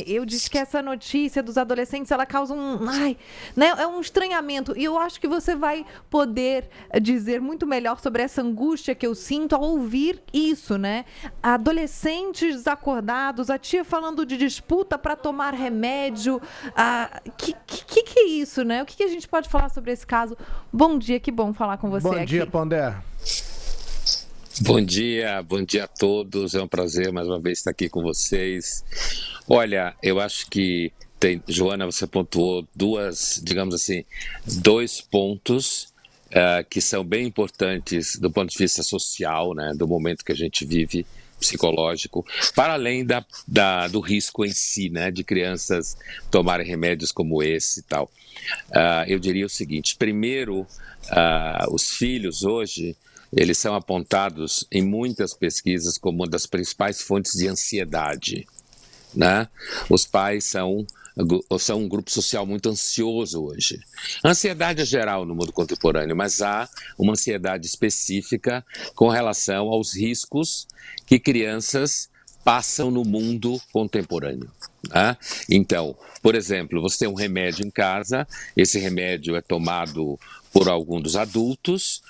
Eu disse que essa notícia dos adolescentes, ela causa é um estranhamento. E eu acho que você vai poder dizer muito melhor sobre essa angústia que eu sinto ao ouvir isso, né? Adolescentes desacordados, a tia falando de disputa para tomar remédio. Que é isso, né? O que a gente pode falar sobre esse caso? Bom dia, que bom falar com você aqui. Bom dia, Pondé. Bom dia a todos, é um prazer mais uma vez estar aqui com vocês. Olha, eu acho que Joana, você pontuou dois pontos que são bem importantes do ponto de vista social, né, do momento que a gente vive, psicológico, para além do risco em si, né, de crianças tomarem remédios como esse e tal. Eu diria o seguinte, primeiro, os filhos hoje, eles são apontados em muitas pesquisas como uma das principais fontes de ansiedade, né? Os pais são um grupo social muito ansioso hoje. A ansiedade é geral no mundo contemporâneo, mas há uma ansiedade específica com relação aos riscos que crianças passam no mundo contemporâneo. Né? Então, por exemplo, você tem um remédio em casa, esse remédio é tomado por algum dos adultos,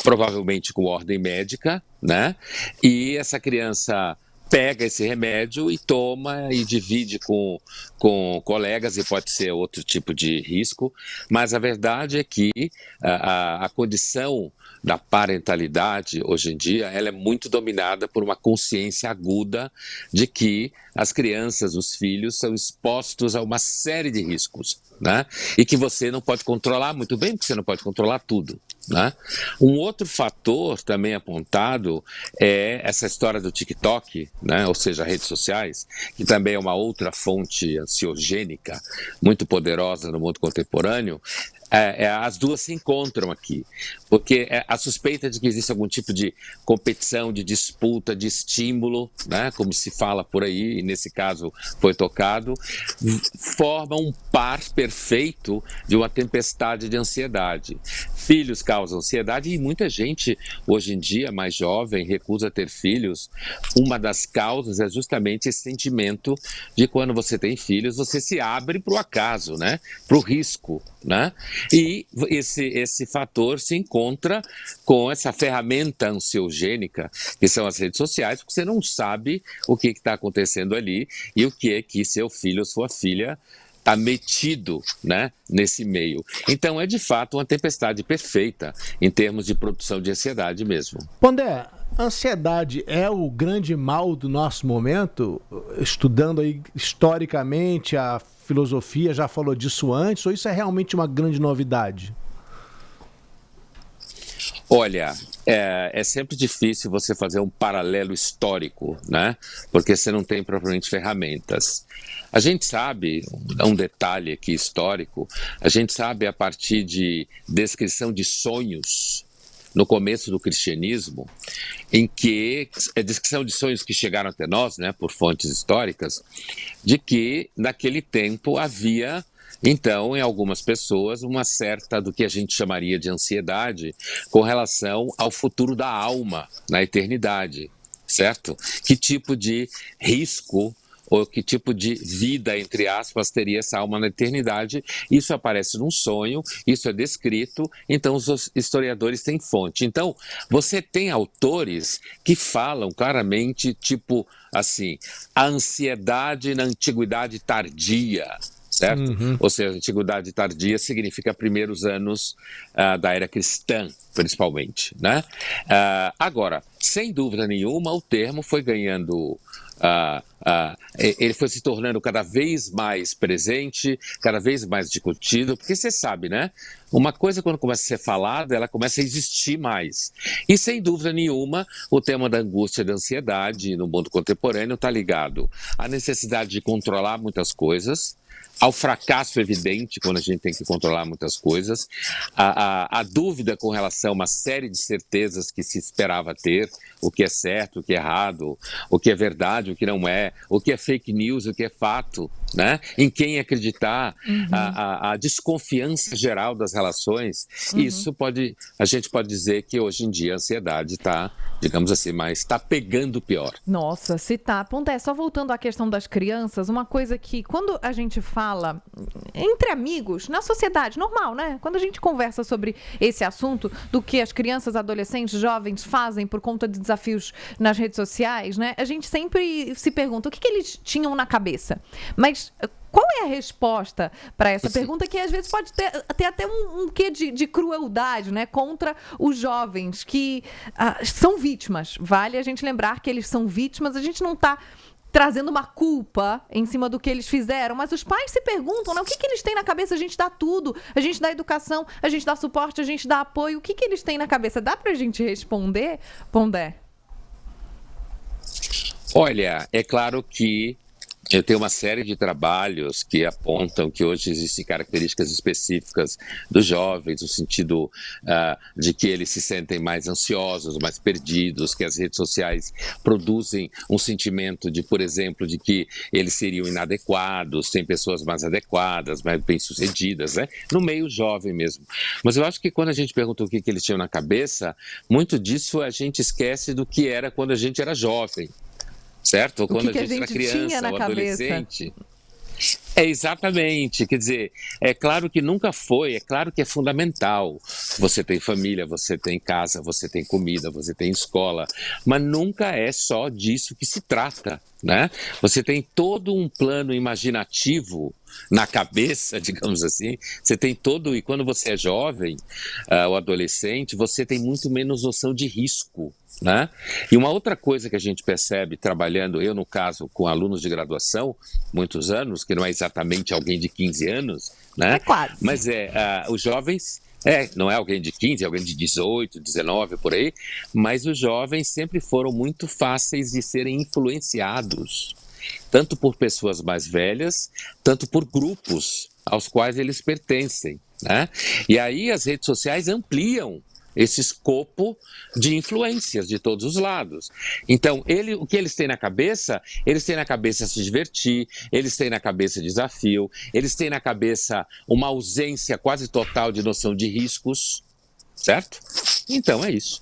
provavelmente com ordem médica, né? E essa criança pega esse remédio e toma e divide com colegas, e pode ser outro tipo de risco, mas a verdade é que a condição da parentalidade, hoje em dia, ela é muito dominada por uma consciência aguda de que as crianças, os filhos, são expostos a uma série de riscos, né? E que você não pode controlar muito bem, porque você não pode controlar tudo, né? Um outro fator também apontado é essa história do TikTok, né? Ou seja, redes sociais, que também é uma outra fonte ansiogênica muito poderosa no mundo contemporâneo. As duas se encontram aqui, porque a suspeita de que existe algum tipo de competição, de disputa, de estímulo, né, como se fala por aí, e nesse caso foi tocado, forma um par perfeito de uma tempestade de ansiedade. Filhos causam ansiedade e muita gente, hoje em dia, mais jovem, recusa ter filhos. Uma das causas é justamente esse sentimento de quando você tem filhos, você se abre para o acaso, né, para o risco, né? E esse fator se encontra com essa ferramenta ansiogênica, que são as redes sociais, porque você não sabe o que está acontecendo ali e o que é que seu filho ou sua filha está metido, né, nesse meio. Então, é de fato uma tempestade perfeita em termos de produção de ansiedade mesmo. Pondé, ansiedade é o grande mal do nosso momento? Estudando aí historicamente, a filosofia já falou disso antes, ou isso é realmente uma grande novidade? Olha, é sempre difícil você fazer um paralelo histórico, né? Porque você não tem propriamente ferramentas. A gente sabe, um detalhe aqui histórico, a gente sabe a partir de descrição de sonhos no começo do cristianismo, em que a descrição de sonhos que chegaram até nós, né, por fontes históricas, de que naquele tempo havia, então, em algumas pessoas, uma certa do que a gente chamaria de ansiedade com relação ao futuro da alma na eternidade, certo? Que tipo de risco ou que tipo de vida, entre aspas, teria essa alma na eternidade? Isso aparece num sonho, isso é descrito, então os historiadores têm fonte. Então, você tem autores que falam claramente, tipo assim, a ansiedade na antiguidade tardia, certo? Ou seja, a antiguidade tardia significa primeiros anos da era cristã, principalmente, né? Agora, sem dúvida nenhuma, o termo foi ganhando... ele foi se tornando cada vez mais presente, cada vez mais discutido, porque você sabe, né? Uma coisa, quando começa a ser falada, ela começa a existir mais. E, sem dúvida nenhuma, o tema da angústia e da ansiedade no mundo contemporâneo está ligado à necessidade de controlar muitas coisas, ao fracasso evidente quando a gente tem que controlar muitas coisas, a dúvida com relação a uma série de certezas que se esperava ter, o que é certo, o que é errado, o que é verdade, o que não é, o que é fake news, o que é fato, né? Em quem acreditar, a desconfiança geral das relações, a gente pode dizer que hoje em dia a ansiedade está, digamos assim, mas está pegando pior. Nossa, se tá. Pondé, só voltando à questão das crianças, uma coisa que quando a gente fala entre amigos, na sociedade, normal, né? Quando a gente conversa sobre esse assunto do que as crianças, adolescentes, jovens fazem por conta de desafios nas redes sociais, né? A gente sempre se pergunta o que eles tinham na cabeça. Mas qual é a resposta para essa pergunta que às vezes pode ter até um quê de crueldade, né, contra os jovens que são vítimas? Vale a gente lembrar que eles são vítimas, a gente não está trazendo uma culpa em cima do que eles fizeram, mas os pais se perguntam, né, o que eles têm na cabeça? A gente dá tudo, a gente dá educação, a gente dá suporte, a gente dá apoio, o que eles têm na cabeça? Dá pra gente responder, Pondé? Olha, é claro que eu tenho uma série de trabalhos que apontam que hoje existem características específicas dos jovens, no sentido de que eles se sentem mais ansiosos, mais perdidos, que as redes sociais produzem um sentimento de, por exemplo, de que eles seriam inadequados, tem pessoas mais adequadas, mais bem-sucedidas, né? No meio jovem mesmo. Mas eu acho que quando a gente pergunta o que eles tinham na cabeça, muito disso a gente esquece do que era quando a gente era jovem. Certo? Ou quando a gente era criança ou adolescente. É exatamente, quer dizer, é claro que nunca foi, é claro que é fundamental. Você tem família, você tem casa, você tem comida, você tem escola, mas nunca é só disso que se trata, né? Você tem todo um plano imaginativo na cabeça, digamos assim, você tem todo, e quando você é jovem ou adolescente, você tem muito menos noção de risco, né? E uma outra coisa que a gente percebe trabalhando, eu no caso com alunos de graduação, muitos anos, que não é exatamente alguém de 15 anos, né? É quase. Mas os jovens, não é alguém de 15, é alguém de 18, 19, por aí, mas os jovens sempre foram muito fáceis de serem influenciados, tanto por pessoas mais velhas, tanto por grupos aos quais eles pertencem, né? E aí as redes sociais ampliam esse escopo de influências de todos os lados. Então, o que eles têm na cabeça? Eles têm na cabeça se divertir, eles têm na cabeça desafio, eles têm na cabeça uma ausência quase total de noção de riscos, certo? Então, é isso.